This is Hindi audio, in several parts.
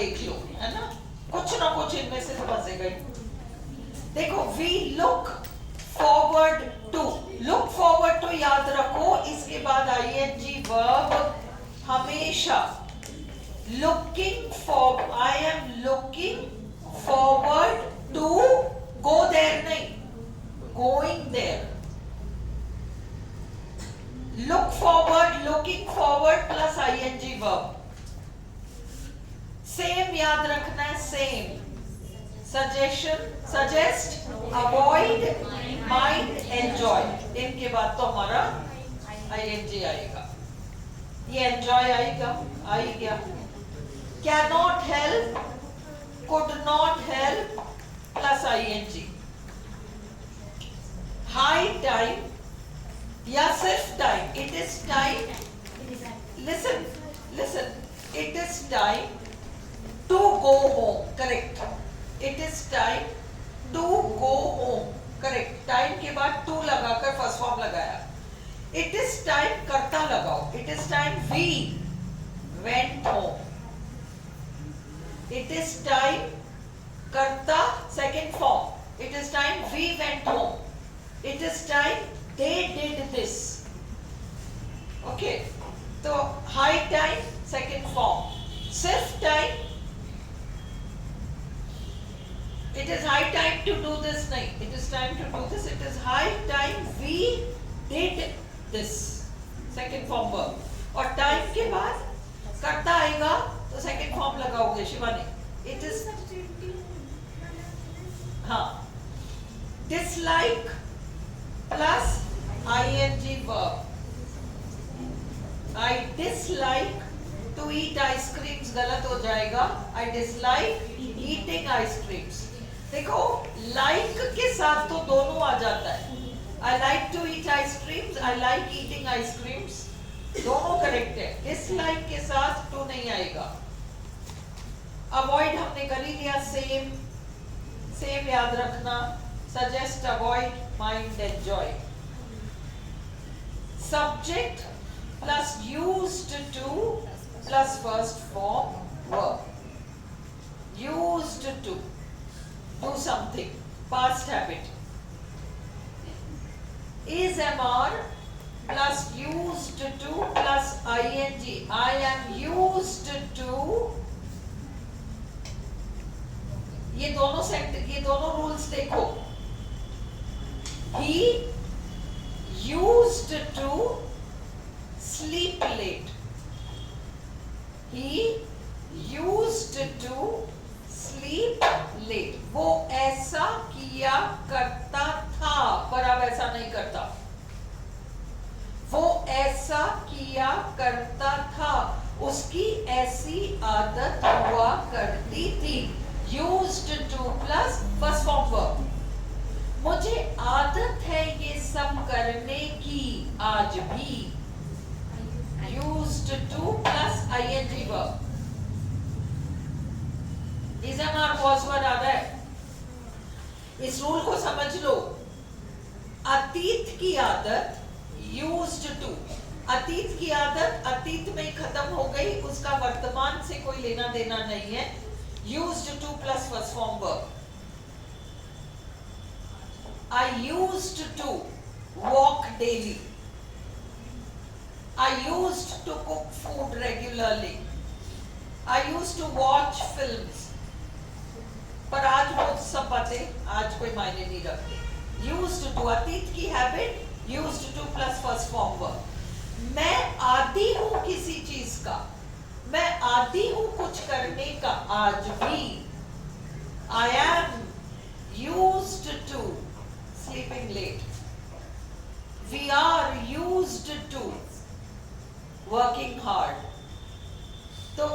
देख लो, है ना, कुछ ना कुछ इनमें से तो बचेगा ही। देखो we look forward to, look forward to याद रखो, इसके बाद आईएनजी वर्ब हमेशा looking for, I am looking forward to, go there नहीं, going there. Look forward, looking forward plus ING verb. Same याद रखना है, same. Suggestion, suggest, avoid, mind, enjoy, इनके बाद तो हमारा आईएनजी आएगा। ये एंजॉय आएगा, आ ही गया। Can not help, could not help plus ING. High time या सिर्फ time, it is time, listen listen, it is time to go home, correct, it is time to go home, correct, time के बाद to लगाकर फर्स्ट फॉर्म लगाया। it is time कर्ता लगाओ, it is time we went home, it is time कर्ता second form, it is time we went home, it is time they did this, okay, तो high time सेकेंड फॉर्म, सिर्फ time, it is high time to do this, नहीं, it is time to do this, it is high time we did this, second form verb, और time के बाद करता आएगा तो second form लगाओगे शिवानी, it is, हाँ, dislike plus ing verb, I dislike to eat ice creams, गलत हो जाएगा, I dislike eating ice creams। देखो like के साथ तो दोनों आ जाता है, I like to eat ice creams, I like eating ice creams, दोनों करेक्ट है। dislike के साथ to नहीं आएगा। avoid हमने कर ही लिया, same, same याद रखना, suggest, avoid, mind, enjoy। subject plus used to plus first form verb, used to do something, past habit, is MR plus used to plus ing, I am used to, ये दोनों सेंटेंस, ये दोनों रूल्स देखो, he used to sleep late, he used to sleep late, वो ऐसा किया करता था पर अब ऐसा नहीं करता, वो ऐसा किया करता था, उसकी ऐसी आदत हुआ करती थी, used to plus first form verb, मुझे आदत है ये सब करने की आज भी, used to plus ing verb। इज़मार वॉजवर्ड आ रहा है, इस रूल को समझ लो, अतीत की आदत used to, अतीत की आदत अतीत में ही खत्म हो गई, उसका वर्तमान से कोई लेना देना नहीं है, used to plus first form verb। I used to walk daily, I used to cook food regularly, I used to watch films, पर आज वो सब बातें आज कोई मायने नहीं रखती। used to अतीत की habit, used to plus first form verb। मैं आदी हूं किसी चीज का, मैं आदी हूं कुछ करने का आज भी, I am used to sleeping late, we are used to working hard। तो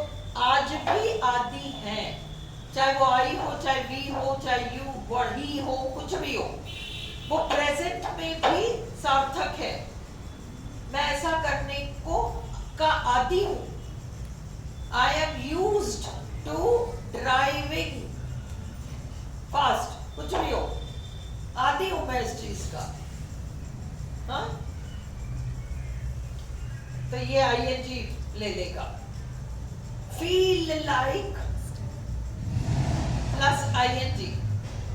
आज भी आदि हैं, चाहे वो आई हो, चाहे वी हो, चाहे यू वही हो, कुछ भी हो, वो प्रेजेंट में भी सार्थक है। मैं ऐसा करने को का आदी हूं, I am used to driving fast, कुछ भी हो, आदी हूं मैं इस चीज का। हाँ, तो ये आईएनजी ले लेगा। Feel like plus ing.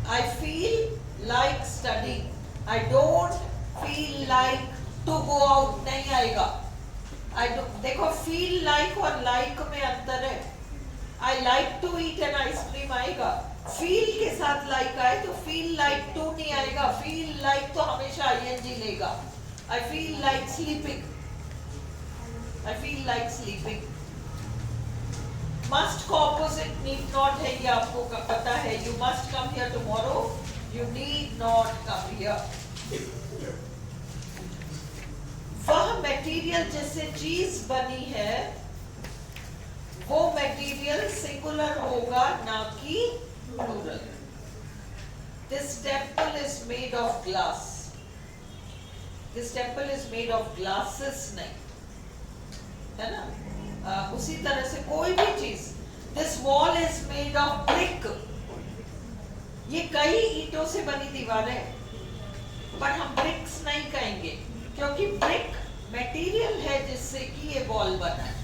I feel like studying. I don't feel like to go out. नहीं आएगा. I do, देखो feel like और like में अंतर है. I like to eat an ice cream आएगा. Feel के साथ like आए तो feel like to नहीं आएगा. Feel like तो हमेशा ing लेगा. I feel like sleeping. I feel like sleeping. Must को opposite need not है, ये आपको पता है. You must come here tomorrow. You need not come here. वह मटेरियल जिससे चीज बनी है वो मटेरियल सिंगुलर होगा ना कि plural. This temple is made of glass. This temple is made of glasses नहीं, है ना? उसी तरह से कोई भी चीज, This wall is made of brick. ये कई ईंटों से बनी दीवार है, पर हम ब्रिक्स नहीं कहेंगे क्योंकि ब्रिक मटेरियल है जिससे कि ये वॉल बना है.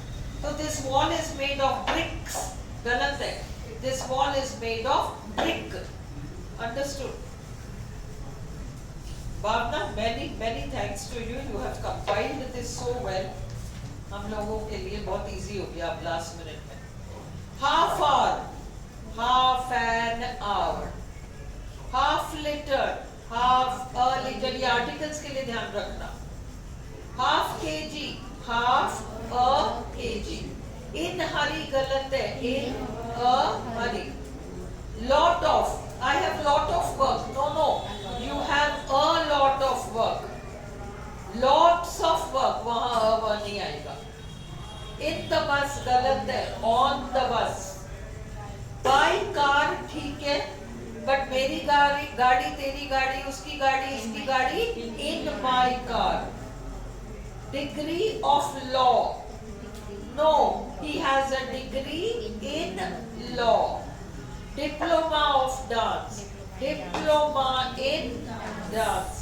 तो this wall is made of bricks गलत है. This wall is made of brick. Understood? Bhavna, many thanks to you. You have compiled this so well. हम लोगों के लिए बहुत इजी हो गया अब लास्ट मिनट में. Half hour, half an hour, half liter, half a liter, ये आर्टिकल्स के लिए ध्यान रखना. half kg, half a kg. in हरी गलत है. in a Hari. lot of, I have lot of work. No, you have a lot of work. lots of work, वहां a नहीं आएगा. in the bus गलत है. on the bus. by car ठीक है, बट मेरी गाड़ी तेरी गाड़ी उसकी गाड़ी इसकी गाड़ी. in my car. degree of law, no, he has a degree in law. diploma of dance, diploma in dance,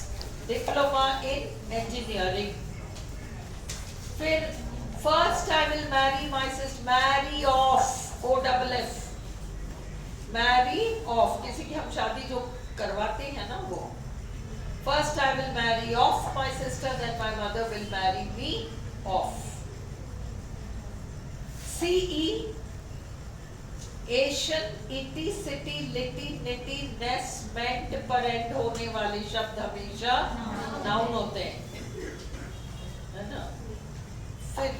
diploma in engineering. फिर first I will marry my sister, marry off, OFF, marry off, किसी की हम शादी जो करवाते हैं ना वो. First I will marry off my sister, then my mother will marry me off. CE, Asian, ity, city, lity, nity, ness, ment पर एंड होने वाले शब्द हमेशा नाउन होते हैं, है ना? फिर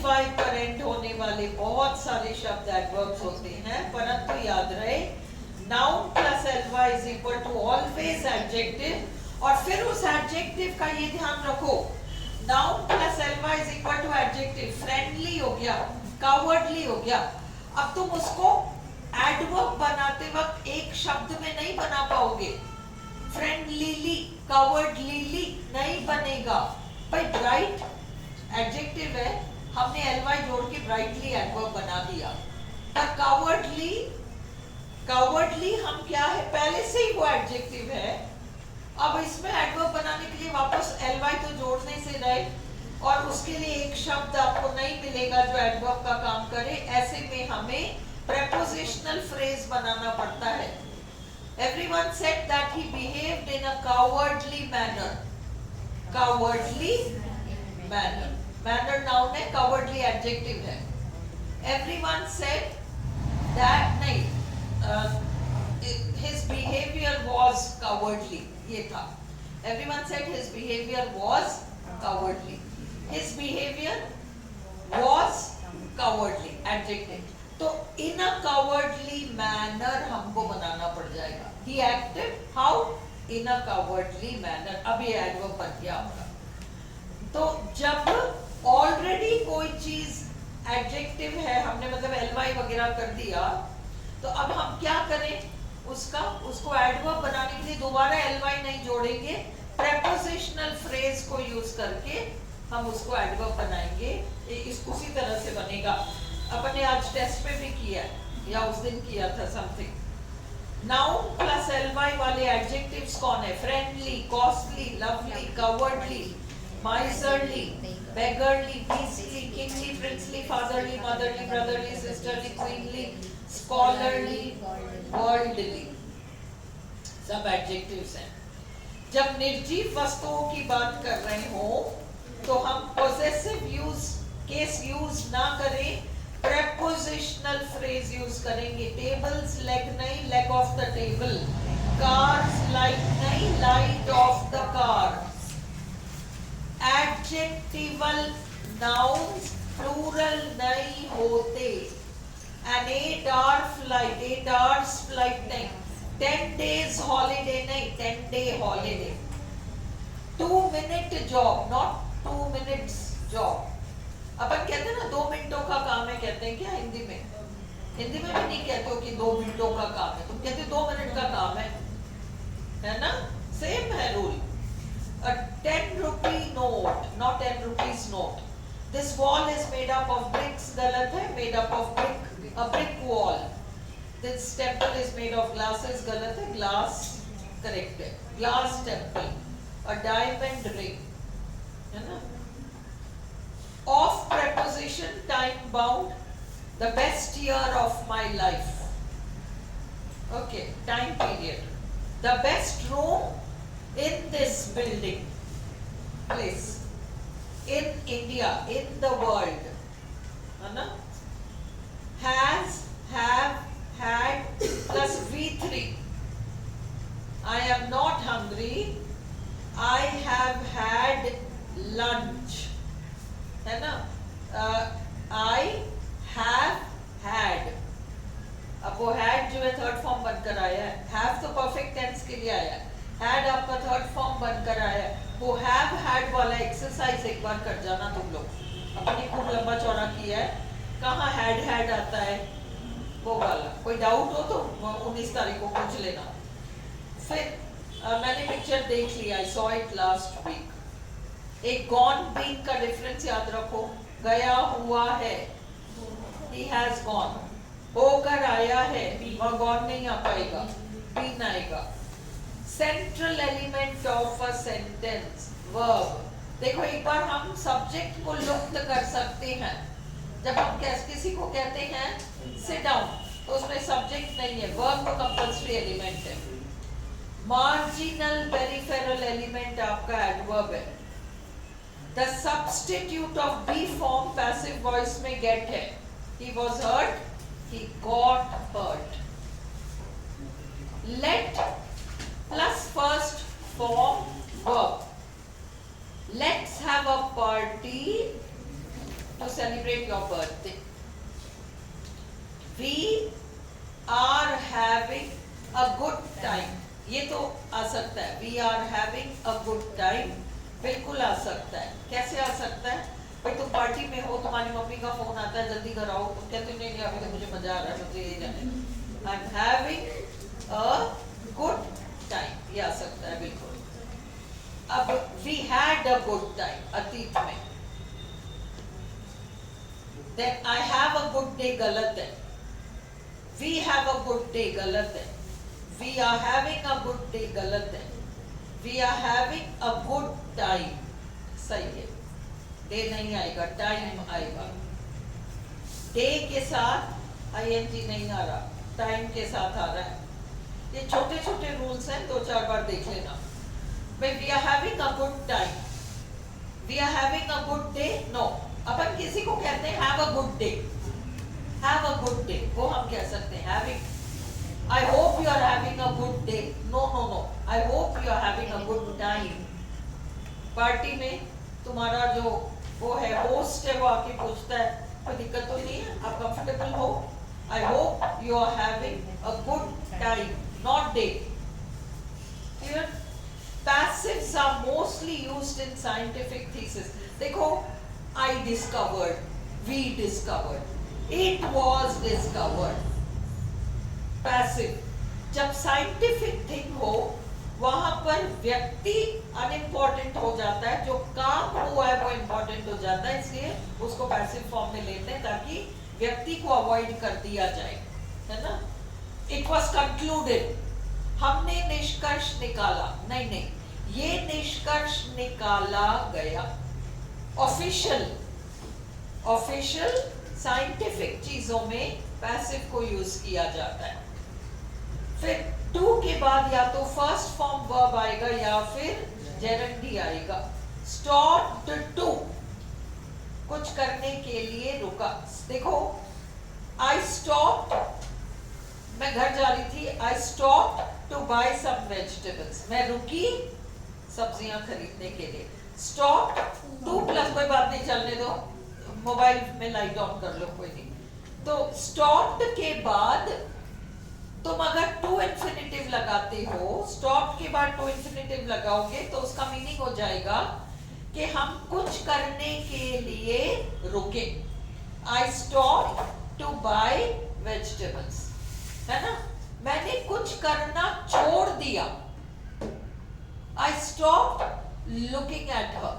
ly पर एंड होने वाले बहुत सारे शब्द एडवर्ब्स होते हैं, परंतु याद रहे noun plus ly is equal to always adjective. और फिर उस एडजेक्टिव का ये ध्यान रखो, noun plus ly is equal to adjective. Friendly हो गया, कावर्डली हो गया. अब तुम उसको एडवर्ब बनाते वक्त एक शब्द में नहीं बना पाओगे. फ्रेंडलीली, कावर्डलीली नहीं बनेगा भाई. ब्राइट एडजेक्टिव है, हमने ly जोड़ के ब्राइटली एडवर्ब बना दिया. पर कावर्डली हम क्या है, पहले से ही वो एडजेक्टिव है. अब इसमें एडवर्ब बनाने के लिए वापस ly तो जोड़ने से रहे, और उसके लिए एक शब्द आपको नहीं मिलेगा जो एडवर्ब का काम करे. ऐसे में हमें prepositional phrase बनाना पड़ता है. Everyone said that he behaved in a cowardly manner. Cowardly manner. Manner noun है, cowardly adjective है. Everyone said that नहीं, his behavior was cowardly. ये था. Everyone said his behavior was cowardly. His behavior was cowardly. Adjective. तो in a cowardly manner हमको बनाना पड़ जाएगा. He acted how? In a cowardly manner. अब ये एडवर्ब बन गया आपका. तो जब ऑलरेडी कोई चीज एडजेक्टिव है, हमने मतलब ly वगैरह कर दिया, तो अब हम क्या करें, उसको एडवर्ब बनाने के लिए दोबारा ly नहीं जोड़ेंगे. प्रेपोजिशनल फ्रेज को यूज करके हम उसको एडवर्ब बनाएंगे. उसी तरह से बनेगा. अपने आज टेस्ट पे भी किया या उस दिन किया था समथिंग. नाउन प्लस ly वाले एडजेक्टिव्स कौन है? Friendly, costly, lovely, cowardly, miserly, beggarly, beastly, kingly, princely, fatherly, motherly, brotherly, sisterly, queenly, scholarly, worldly, सब एडजेक्टिव्स हैं। जब निर्जीव वस्तुओं की बात कर रहे हो तो हम पोजेसिव यूज केस यूज ना करें, प्रेपोजिशनल फ्रेज यूज करेंगे। टेबल्स लेग नहीं, leg of the table. Cars light नहीं, light of the car. Adjectival nouns plural नहीं होते। An 8-hour flight, 8 hours flight नहीं, 10 days holiday नहीं, 10 day holiday। 2-minute job, not 2 minutes job। अपन कहते हैं ना 2 मिनटों का काम है, कहते हैं क्या हिंदी में? हिंदी में भी नहीं कहते हो कि 2 मिनटों का काम है, तुम कहते 2 मिनट का काम है ना? सेम है rule. A 10 rupee note, not 10 rupees note। This wall is made up of bricks, गलत है, made up of brick, a brick wall। This temple is made of glasses, गलत है, glass correct है, glass temple। A diamond ring, है ना? Of preposition, time bound, the best year of my life। Okay, time period, the best room in this building, place, in India, in the world, है ना? Has, have, had plus V3। I am not hungry, I have had lunch, है ना? I have had, अब वो had जो है थर्ड फॉर्म बनकर आया है, have तो परफेक्ट टेंस के लिए आया है, had आपका थर्ड फॉर्म बनकर आया है। वो have had वाला एक्सरसाइज एक बार कर जाना तुम लोग, अपनी खूब लंबा चौड़ा किया है, कहाँ had आता है वो वाला। कोई डाउट हो तो 19 तारीख को पूछ लेना। फिर मैंने पिक्चर देख लिया, I saw it last week। एक gone been का डिफरेंस याद रखो, गया हुआ है, he has gone, होकर आया है, और gone नहीं आ पाएगा, been आएगा। Central element of a sentence, verb. देखो एक बार हम सब्जेक्ट को लुप्त कर सकते हैं। जब हम किसी को कहते हैं सिट डाउन, तो उसमें सब्जेक्ट नहीं है, वर्ब तो कंपल्सरी एलिमेंट है। मार्जिनल पेरिफेरल एलिमेंट आपका एडवर्ब है। The substitute of be form passive voice में गेट है। He was hurt, he got hurt. Let plus first form verb। Let's have a party to celebrate your birthday। We are having a good time, ये तो आ सकता है। We are having a good time बिल्कुल आ सकता है। कैसे आ सकता है? भाई तुम पार्टी में हो, तुम्हारी मम्मी का फोन आता है, जल्दी घर आओ, तुम कहते नहीं नहीं अभी तो मुझे मजा आ रहा है, मुझे ये जाने। I'm having a good time, ये आ सकता है बिल्कुल। अब we had a good time अतीत में। Then I have a good day गलत है। We have a good day गलत है। We are having a good day गलत है। We are having a good time सही है। Day नहीं आएगा, time आएगा। Day के साथ ing नहीं आ रहा, time के साथ आ रहा है। ये छोटे छोटे रूल्स हैं, 2-4 बार देख लेना। भाई we are having a good time, we are having a good day, no. अपन किसी को कहते हैं have a good day, have a good day, वो हम कह सकते हैं having. I hope you are having a good day, no no no, I hope you are having a good time. Party में तुम्हारा जो वो है होस्ट है, वो आके पूछता है कोई दिक्कत तो नहीं है, आप कंफर्टेबल हो? I hope you are having a good time, not day। Clear? Passives are mostly used in scientific thesis। देखो, I discovered, we discovered, it was discovered। Passive। जब scientific thing हो, वहां पर व्यक्ति अनइम्पोर्टेंट हो जाता है, जो काम हुआ है वो इम्पोर्टेंट हो जाता है, इसलिए उसको पैसिव फॉर्म में लेते हैं ताकि व्यक्ति को अवॉइड कर दिया जाए, है ना? It was concluded, हमने निष्कर्ष निकाला, नहीं नहीं, ये निष्कर्ष निकाला गया। ऑफिशियल, ऑफिशियल साइंटिफिक चीजों में पैसिव को यूज किया जाता है। फिर टू के बाद या तो फर्स्ट फॉर्म वर्ब आएगा या फिर जेरेंडी आएगा। स्टॉप्ड टू, कुछ करने के लिए रुका। देखो, आई स्टॉप्ड, मैं घर जा रही थी, I stopped to buy some vegetables, मैं रुकी सब्जियां खरीदने के लिए। स्टॉप टू प्लस, कोई बात नहीं, चलने दो, मोबाइल में लाइट ऑन कर लो, कोई नहीं। तो स्टॉप्ड के बाद तुम अगर टू इंफिनिटिव लगाते हो, स्टॉप के बाद टू इंफिनिटिव लगाओगे तो उसका मीनिंग हो जाएगा कि हम कुछ करने के लिए रुके। I stop to buy vegetables, है ना, मैंने कुछ करना छोड़ दिया। I stop looking at her,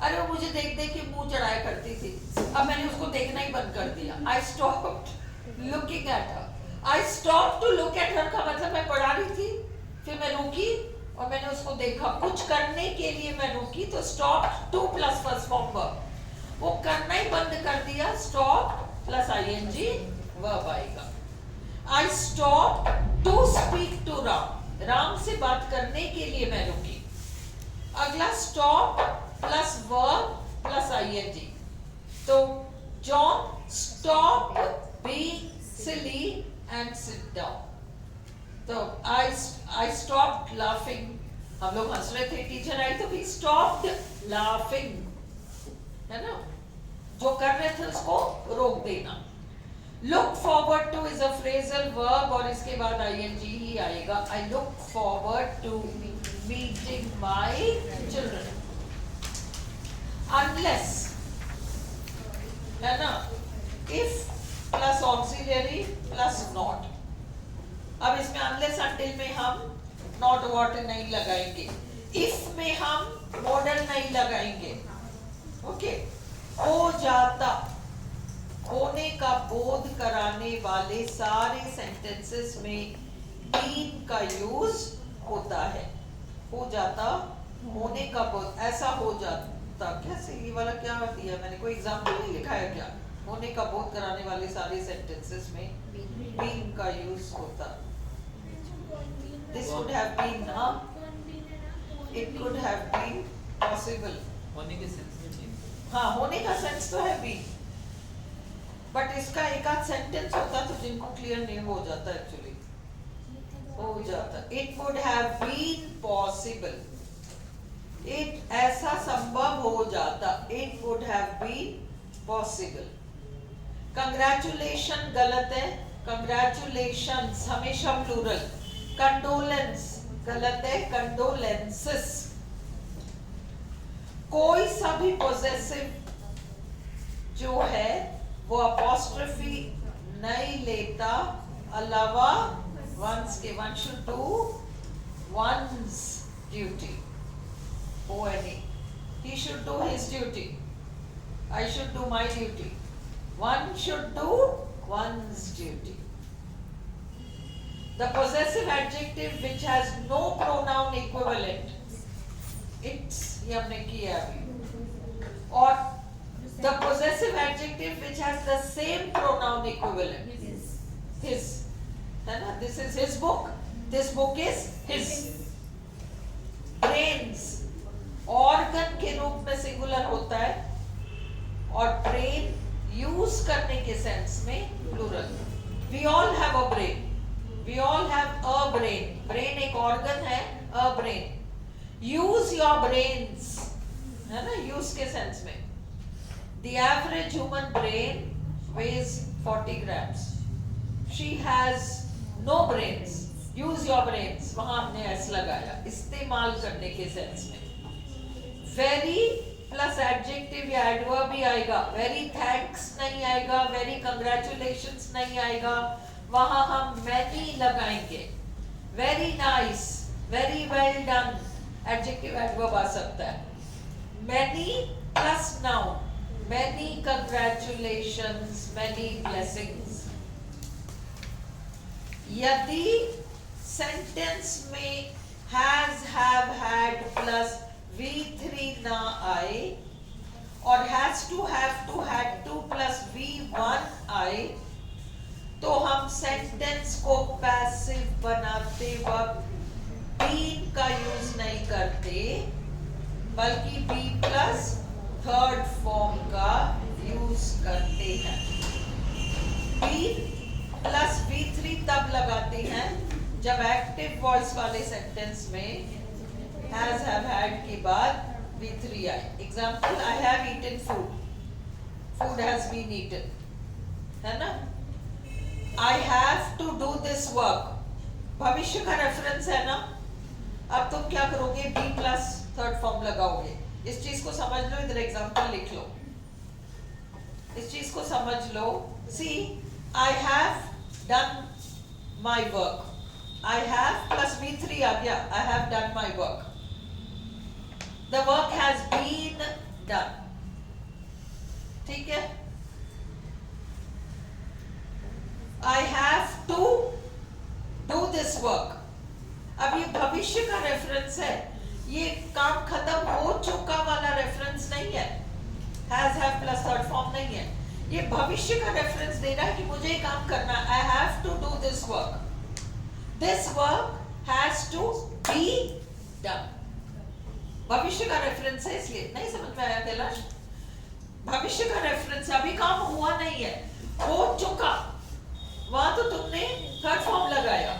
अरे वो मुझे देख देख के मुंह चढ़ाया करती थी, अब मैंने उसको देखना ही बंद कर दिया। I stopped looking at her. I stop to look at her का मतलब मैं पढ़ा रही थी, फिर मैं रुकी और मैंने उसको देखा, कुछ करने के लिए मैं रुकी, तो stop two plus first form verb, वो करना ही बंद कर दिया, स्टॉप प्लस आईएनजी वर्ब आएगा। I stop to speak to Ram, Ram से बात करने के लिए मैं रुकी। अगला stop plus verb plus ING, तो John stop being silly and sit down. तो आई स्टॉप्ड लाफिंग, हम लोग हंस रहे थे, टीचर आई तो भी स्टॉप्ड लाफिंग, है ना, जो कर रहे थे उसको रोक देना। Look forward to is a phrasal verb और इसके बाद आईएनजी ही आएगा। I look forward to meeting my children. Unless, है ना, if plus auxiliary plus not. अब इसमें अनलेस अंटिल में हम नॉट वॉट नहीं लगाएंगे, इफ में हम मॉडल नहीं लगाएंगे। ओके, हो जाता, होने का बोध कराने वाले सारे सेंटेंसेस में बीन का यूज होता है। हो जाता, होने का बोध, ऐसा हो जाता, कैसे, ये वाला क्या दिया मैंने, कोई एग्जाम्पल नहीं लिखा है क्या? होने का बोध कराने वाले सारे सेंटेंसेस में बीन का यूज होता। This would have been, it could have been possible. होने के सेंस में, हाँ, होने का सेंस तो है बीन, बट इसका एक आध सेंटेंस होता तो जिनको क्लियर नहीं हो जाता, एक्चुअली हो जाता। It would have been possible, it ऐसा संभव हो जाता, it would have been possible. Congratulation गलत है, कंग्रेचुलेशंस हमेशा प्लूरल। कंडोलेंस गलत है, कंडोलेंसेस। कोई सा भी पॉजेसिव जो है वो अपॉस्ट्रोफी नहीं लेता, अलावा वंस के। One should do one's duty, or any, he should do his duty, I should do my duty, one should do one's duty. The possessive adjective which has no pronoun equivalent, it's, ये हमने किया अभी, और the possessive adjective which has the same pronoun equivalent, his, है ना, this is his book, this book is his. Brains organ के रूप में सिंगुलर होता है और brain यूज करने के सेंस में plural. We all have a brain, we all have a brain, brain एक organ है, a brain, use your brains, है ना, use के सेंस में। The average human brain weighs 40 grams, she has no brains, use your brains, वहां हमने एस लगाया, इस्तेमाल करने के सेंस में। Very प्लस एडजेक्टिव या एडवर्ब भी आएगा, वेरी थैंक्स नहीं आएगा, वेरी कंग्रेचुलेशंस नहीं आएगा, वहां हम मैनी लगाएंगे। Very nice, very well done, adjective adverb आ सकता है। Many plus noun, many congratulations, many blessings. यदि सेंटेंस में has, have, had plus V3 ना आए और has to, have to, had to plus V1 आए बल्कि बी प्लस थर्ड फॉर्म का यूज करते हैं। बी प्लस V3 तब लगाते हैं जब एक्टिव वॉइस वाले सेंटेंस में हैज हैव हैड के बाद V3 आए। Example, I have eaten food, food has been eaten, है ना। I have to do this work, भविष्य का रेफरेंस है ना। अब तुम क्या करोगे, बी प्लस थर्ड फॉर्म लगाओगे। इस चीज को समझ लो, इधर एग्जाम्पल लिख लो, इस चीज को समझ लो। See, I have done my work, I have plus V3 आ गया, I have done my work, the work has been done, ठीक है। I have to do this work, अब ये भविष्य का रेफरेंस है, ये काम खत्म हो चुका वाला रेफरेंस नहीं है, has have plus third form नहीं है। ये भविष्य का रेफरेंस दे रहा है कि मुझे ये काम करना, I have to do this work has to be done. भविष्य का रेफरेंस है, इसलिए नहीं समझ में आया कैलाश? भविष्य का रेफरेंस, अभी काम हुआ नहीं है, हो चुका, वहां तो तुमने थर्ड फॉर्म लगाया,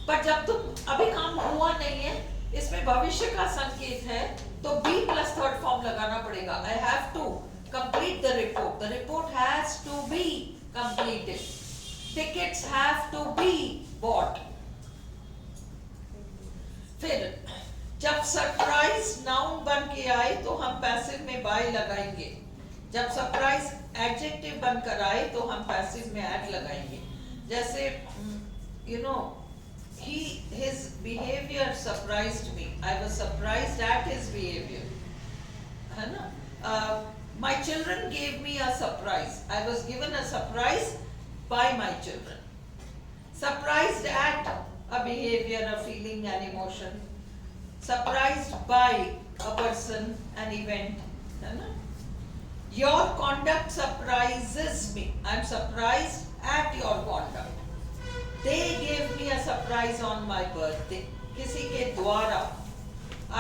पर जब तुम अभी काम हुआ नहीं है, इसमें भविष्य का संकेत है, तो बी प्लस थर्ड फॉर्म लगाना पड़ेगा। I have to complete the report has to be completed, tickets have to be bought. फिर जब सरप्राइज नाउन बन के आए तो हम पैसिव में बाय लगाएंगे, जब सरप्राइज एडजेक्टिव बनकर आए तो हम पैसिव में एड लगाएंगे। जैसे you know, his behavior surprised me, I was surprised at his behavior, है ना। my children gave me a surprise, I was given a surprise by my children। surprised at a behavior, a feeling, an emotion, surprised by a person, an event, है ना। your conduct surprises me, I'm surprised at your conduct। They gave me a surprise on my birthday, किसी के द्वारा,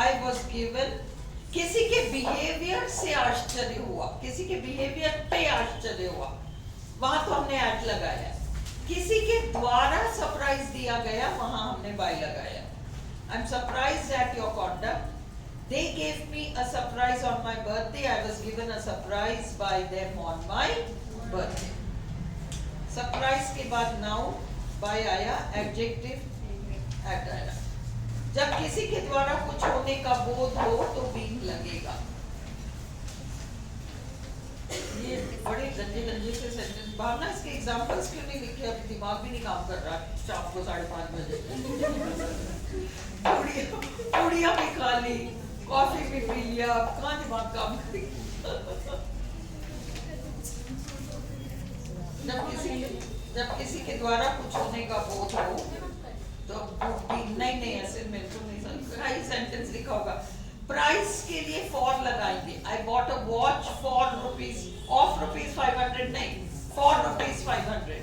I was given, किसी के बिहेवियर से आश्चर्य हुआ, किसी के बिहेवियर पे आश्चर्य हुआ, वहां तो हमने ऐड लगाया। किसी के द्वारा सरप्राइज दिया गया, वहां हमने बाय लगाया। I'm surprised at your conduct, they gave me a surprise on my birthday, I was given a surprise by them on my birthday। Surprise के बाद नाउन बाय आया, एडजेक्टिव एट आया। जब किसी के द्वारा कुछ होने का बोध हो तो बीन लगेगा। ये बड़े गंजे गंजे से सेंटेंस, भावना इसके एग्जांपल्स क्यों नहीं लिखे? अभी दिमाग भी नहीं काम कर रहा शाम को 5:30 बजे। पूड़ियाँ भी खा ली, कॉफी भी पी लिया, कहाँ दिमाग काम करेगा? जब किसी के द्वारा कुछ होने का बोध हो तो नहीं ऐसे मेरे को नहीं समझ, सेंटेंस लिखा होगा। प्राइस के लिए फॉर लगाएंगे, I bought a watch for rupees, of rupees 500 नहीं, फॉर रुपीज 500।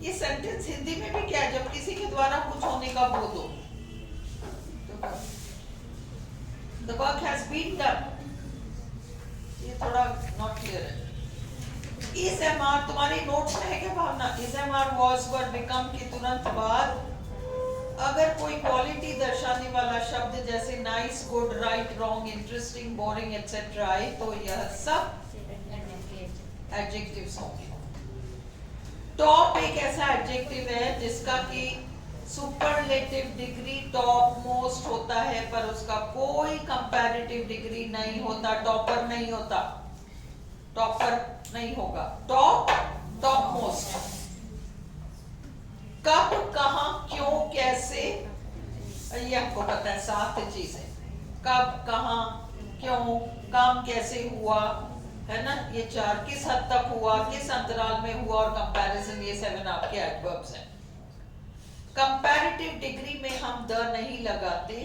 ये सेंटेंस हिंदी में भी क्या है? जब किसी के द्वारा कुछ होने का बोध हो, the work has been done। ये थोड़ा नॉट क्लियर है। इस एमआर तुम्हारे नोट्स में है क्या भावना? इस एमआर वॉज वर बिकम के तुरंत बाद अगर कोई क्वालिटी दर्शाने वाला शब्द जैसे nice, good, right, wrong, interesting, boring etcetera आए तो यह सब एडजेक्टिव्स होंगे। टॉप एक ऐसा एडजेक्टिव है जिसका कि सुपरलेटिव डिग्री टॉप मोस्ट होता है, पर उसका कोई कंपैरेटिव डिग्री नहीं होता, टॉपर नहीं होता, टॉपर नहीं होगा। Top, top most. कब, कहां, क्यों, कैसे, ये हमको पता है, 7 चीजें। कब, कहां, क्यों, काम कैसे हुआ, है ना, ये 4, किस हद तक हुआ, किस अंतराल में हुआ, और कंपैरिजन, ये 7 आपके एडवर्ब्स हैं। कंपैरेटिव डिग्री में हम द नहीं लगाते,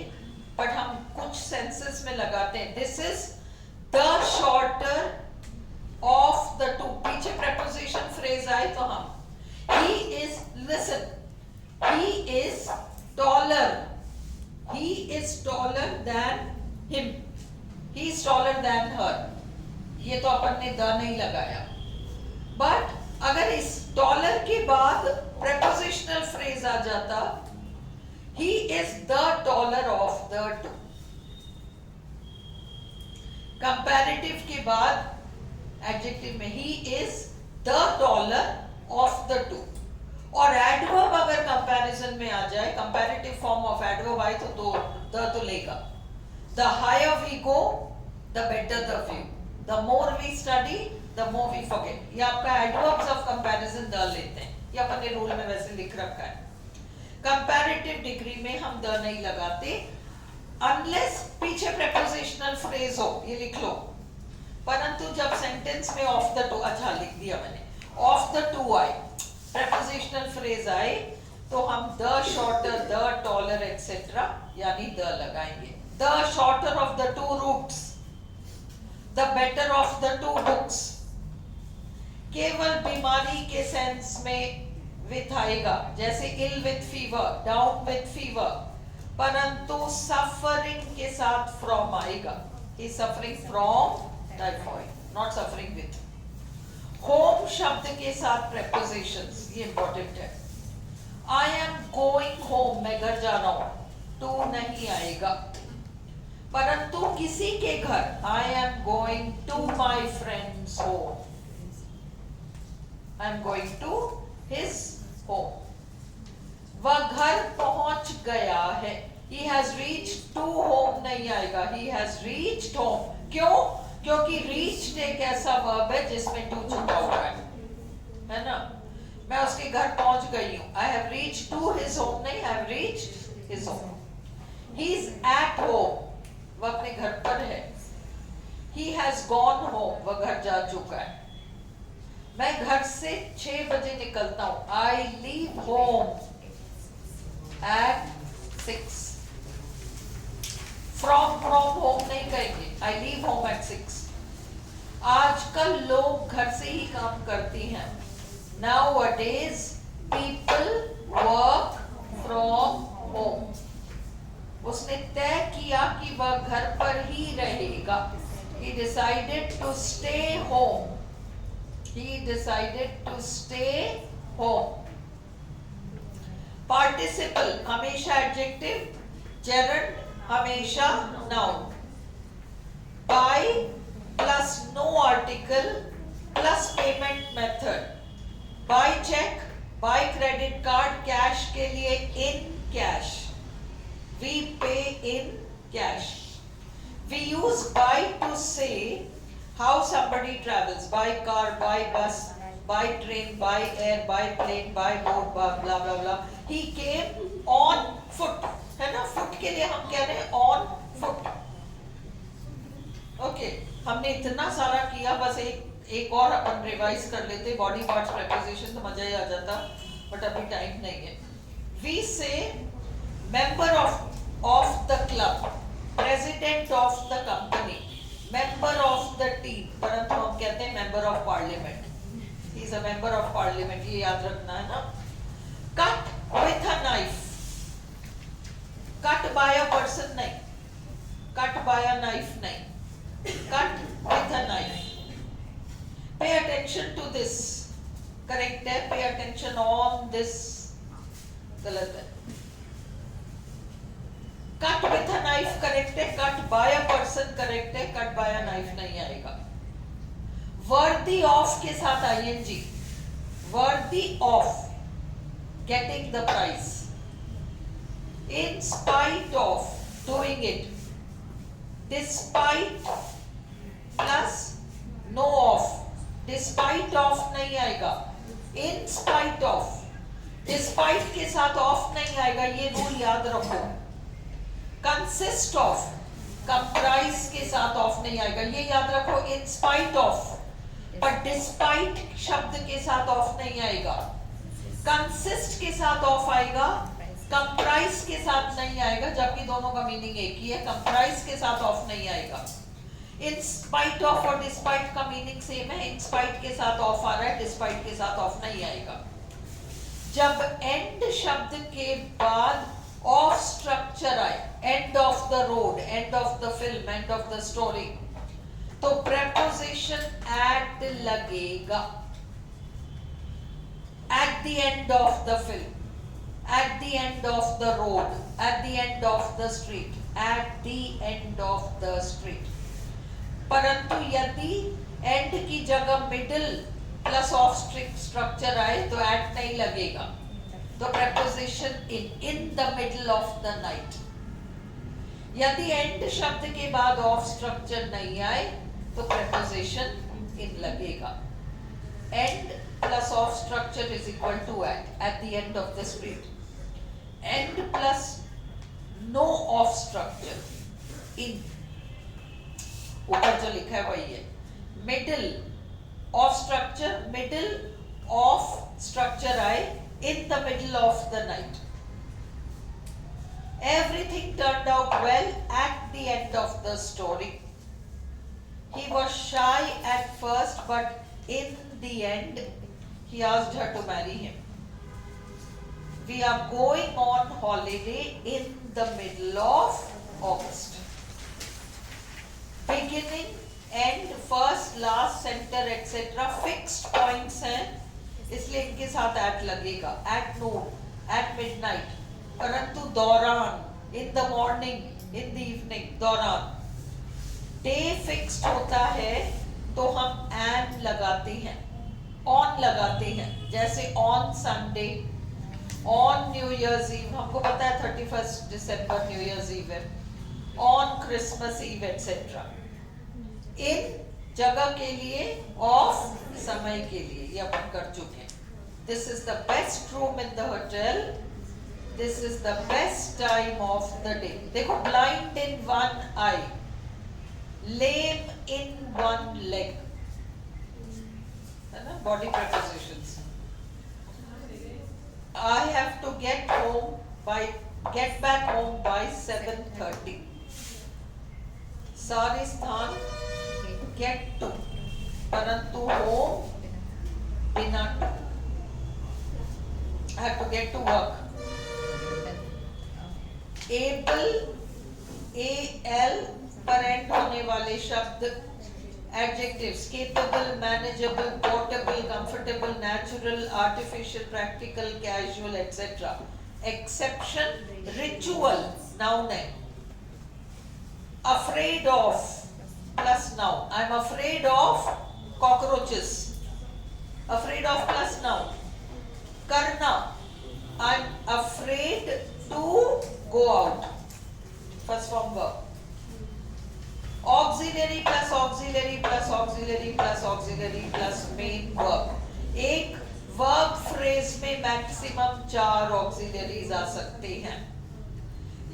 बट हम कुछ सेंसेस में लगाते हैं। This is the shorter of the two, पीछे preposition फ्रेज आए तो हम he is, listen, he is taller he is taller than him, he is taller than her, ये तो अपन ने द नहीं लगाया, बट अगर इस taller के बाद prepositional phrase आ जाता, he is the taller of the two. Comparative के बाद adjective में he is the taller of the two. और एडवर्ब अगर कंपैरिजन में आ जाए, कंपैरेटिव फॉर्म ऑफ एडवर्ब आए तो द लेगा. The higher we go the better the view, the more we study the more we forget. ये आपका एडवर्ब्स ऑफ कंपैरिजन द लेते हैं, ये अपने रूल में वैसे लिख रखा है. कंपैरेटिव डिग्री में हम द नहीं लगाते अनलेस पीछे प्रेपोजिशनल फ्रेज हो, ये लिख लो. परंतु जब सेंटेंस में ऑफ द टू, अच्छा लिख दिया मैंने, ऑफ द टू आए, prepositional phrase आए, तो हम the shorter, the taller etc. यानी the लगाएंगे. The shorter of the two routes, the better of the two books. केवल बीमारी के सेंस में with आएगा, जैसे ill with fever, down with fever, परंतु suffering के साथ from आएगा. He is suffering from typhoid, not suffering with. Home शब्द के साथ prepositions, ये इंपॉर्टेंट है. I am going home, मैं घर जा रहा हूं, to नहीं आएगा. परंतु किसी के घर, I am going to my friend's home, I am going to his home. वह घर पहुंच गया है, he has reached to home नहीं आएगा, he has reached home. क्यों? क्योंकि reached एक ऐसा वर्ब है जिसमें to छुपा हुआ है ना. मैं उसके घर पहुंच गई हूं, I have reached to his home नहीं, I have reached his home. He is at home, वह अपने घर पर है. He has gone home, वह घर जा चुका है. मैं घर से 6 बजे निकलता हूं, I leave home at 6. From home नहीं कहेंगे, I leave home at 6. आजकल लोग घर से ही काम करती हैं. Nowadays people work from home. उसने तय किया कि वह घर पर ही रहेगा. He decided to stay home. He decided to stay home. Participle हमेशा adjective, gerund हमेशा noun. By plus no article plus payment method. By check, by credit card, cash के लिए in cash. We pay in cash. We use by to say how somebody travels. By car, by bus, by train, by air, by plane, by boat, blah blah blah. He came on foot. है ना, फुट के लिए हम कह रहे हैं ऑन फुट. ओके, हमने इतना सारा किया, बस एक और अपन रिवाइज कर लेते. बॉडी पार्ट्स प्रेपोजिशन तो मजा ही आ जाता, बट अभी टाइम नहीं है. We say member of the club, president of the company, member of the team, परंतु हम कहते हैं member of parliament. He is a member of parliament, ये याद रखना है ना. Cut with a knife, cut by a person नहीं, कट बाय अ नाइफ नहीं, cut with a knife. Pay attention to this, correct है. पे अटेंशन ऑन दिस, गलत है. Cut with a knife correct है, cut by a person correct है, कट बाय अ नाइफ नहीं आएगा. वर्दी ऑफ के साथ ING, worthy of, getting the prize. In spite of, doing it. Despite plus no of, despite of नहीं आएगा. In spite of, despite के साथ of नहीं आएगा, ये रूल याद रखो. Consist of, comprise के साथ of नहीं आएगा, ये याद रखो. In spite of, but despite शब्द के साथ of नहीं आएगा. Consist के साथ of आएगा, कंप्राइज के साथ नहीं आएगा, जबकि दोनों का मीनिंग एक ही है. कंप्राइज के साथ ऑफ नहीं आएगा. इन स्पाइट ऑफ और डिस्पाइट का मीनिंग सेम है. इन स्पाइट के साथ ऑफ आ रहा है, डिस्पाइट के साथ ऑफ नहीं आएगा. जब एंड शब्द के बाद ऑफ स्ट्रक स्ट्रक्चर आए, end of the road, end of the film, end of the story, तो preposition at लगेगा. At the end of the film, at the end of the road, at the end of the street, at the end of the street. परंतु यदि end की जगह middle plus of structure आए तो at नहीं लगेगा. तो preposition in the middle of the night. यदि end शब्द के बाद of structure नहीं आए तो preposition in लगेगा. End plus of structure is equal to at the end of the street. End plus no of structure in, ऊपर जो लिखा है वही है. Middle of structure, middle of structure आए in the middle of the night. Everything turned out well at the end of the story. He was shy at first, but in the end, he asked her to marry him. We are going on holiday in the middle of August. Beginning, end, first, last, center, etc. fixed points हैं, इसलिए इनके साथ at लगेगा. At noon, at midnight. परंतु दौरान, in the morning, in the evening, दौरान. डे फिक्स्ड होता है तो हम एन लगाते हैं, ऑन लगाते हैं. जैसे on Sunday, on New Year's Eve, हमको पता है 31 दिसंबर न्यू ईयर्स ईव है. On Christmas Eve etcetera. इन जगह के लिए, ऑफ समय के लिए, ये अपन कर चुके हैं. This is the best room in the hotel. This is the best time of the day. देखो, blind in one eye, lame in one leg, है ना, body prepositions. I have to get back home by 7:30. सारे स्थान get to, परंतु home बिना to. I have to get to work. Able, AL पर एंड होने वाले शब्द adjectives, capable, manageable, portable, comfortable, natural, artificial, practical, casual etcetera. Exception, ritual, noun है. Afraid of plus noun. I am afraid of cockroaches. Afraid of plus noun. करना, I am afraid to go out, first form verb. Auxiliary plus auxiliary plus auxiliary plus auxiliary plus main verb. एक वर्ब फ्रेज में मैक्सिमम 4 ऑक्सिलरीज आ सकते हैं.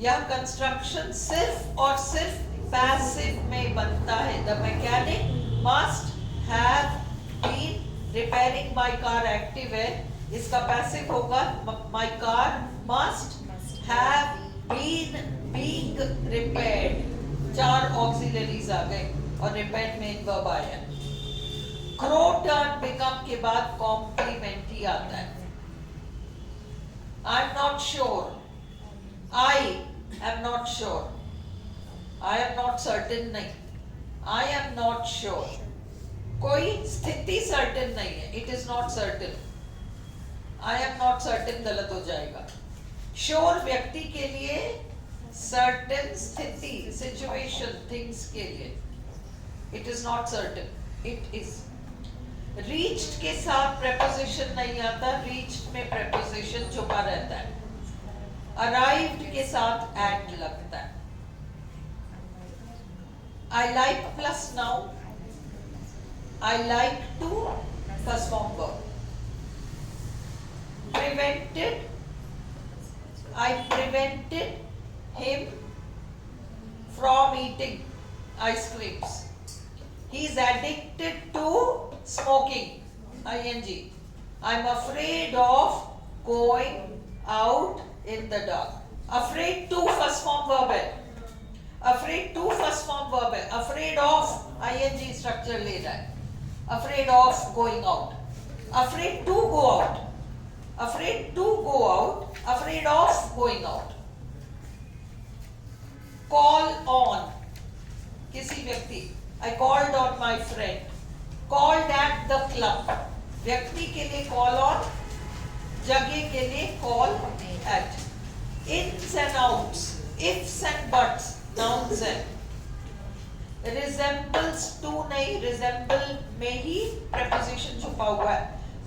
यह कंस्ट्रक्शन सिर्फ और सिर्फ पैसिव में बनता है. The mechanic must have been repairing my car active है, इसका पैसिव होगा my car must have been being repaired. 4 auxiliaries आ गए और रिपेयर मेन वर्ब आया. क्रो टर्न बिकम के बाद कॉम्प्लीमेंट ही आता है. I am not sure, I am not sure, I am not certain नहीं, आई एम नॉट श्योर. कोई स्थिति सर्टेन नहीं है, it is not certain. I am not certain गलत हो जाएगा. श्योर व्यक्ति के लिए, सर्टेन स्थिति, सिचुएशन, थिंग्स के लिए. It is not certain, it is. Reached के साथ preposition नहीं आता, रीच्ड में preposition छुपा रहता है. अराइव्ड के साथ at लगता है. I like plus noun, I like to first form verb. Prevented, I prevented him from eating ice creams. He is addicted to smoking, ing. I am afraid of going out in the dark. Afraid to first form verb है. Afraid to first form verb है. Afraid of ing structure ले रहा है. Afraid of going out. Afraid to go out. Afraid to go out. Afraid of going out. Call on किसी व्यक्ति, I called on my friend, called at the club, व्यक्ति के लिए कॉल ऑन, जगह के लिए call at. Ins and outs, ifs and buts, nouns and. Resembles to नहीं, resemble में ही preposition छुपा हुआ है.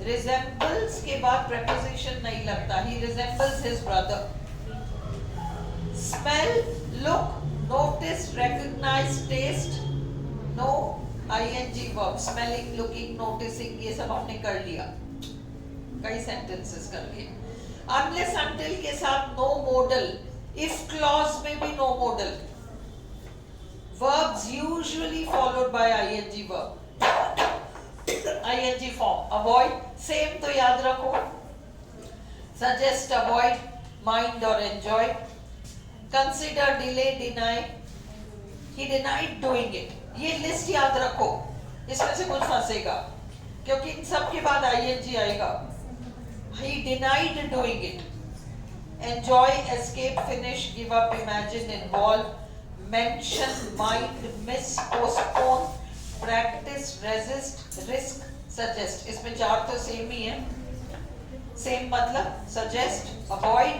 Resembles के बाद preposition नहीं लगता. He resembles his brother. Smell, look, notice, recognize, taste. No ing verb. Smelling, looking, noticing ये सब हमने कर लिया. कई sentences कर लिए. Unless until के साथ no modal. If clause में भी no modal. Verbs usually followed by ing verb. ing form. Avoid, same तो याद रखो. Suggest, avoid, mind or enjoy. Consider, delay, deny. He denied doing it. ये लिस्ट याद रखो. इसमें से कुछ फंसेगा क्योंकि इन सब के बाद ing आएगा. He denied doing it. Enjoy, escape, finish, give up, imagine, involve, mention, mind, miss, postpone, practice, resist, risk, suggest. इसमें चार तो सेम ही है. सेम मतलब suggest, avoid,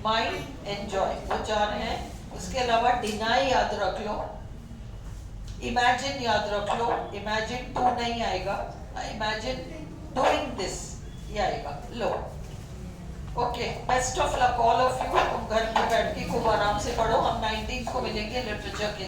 mind, enjoy. वो चार हैं. उसके अलावा deny याद रख लो. Imagine याद रख लो. Imagine to नहीं आएगा. Imagine doing this ये आएगा. लो okay, best of luck all of you. तुम घर में बैठ के खूब आराम से पढ़ो. हम 19 को मिलेंगे लिटरेचर के